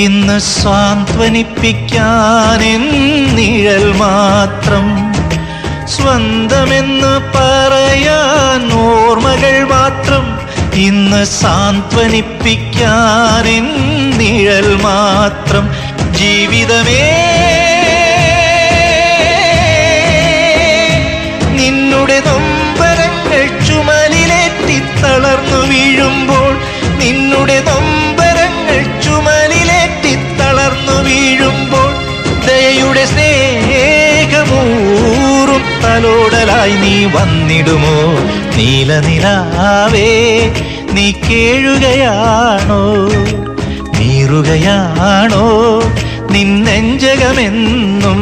ഇന്ന് സാന്ത്വനിപ്പിക്കാൻ നിഴൽ മാത്രം, സ്വന്തമെന്ന് പറയാൻ ഓർമ്മകൾ മാത്രം. ഇന്ന് സാന്ത്വനിപ്പിക്കാൻ നിഴൽ മാത്രം. ജീവിതമേ നിന്നുടെ നൊമ്പരങ്ങൾ ചുമലിലേറ്റി തളർന്നു വീഴുമ്പോൾ, നിന്നുടെ നൊമ്പരങ്ങൾ ചുമലിലേറ്റി തളർന്നു വീഴുമ്പോൾ, ദയയുടെ സ്നേഹമൂറും തലോടലായി നീ വന്നിടുമോ? നീലനിലാവേ നീ കേഴുകയാണോ, നീറുകയാണോ നിന്നെഞ്ചകമെന്നും?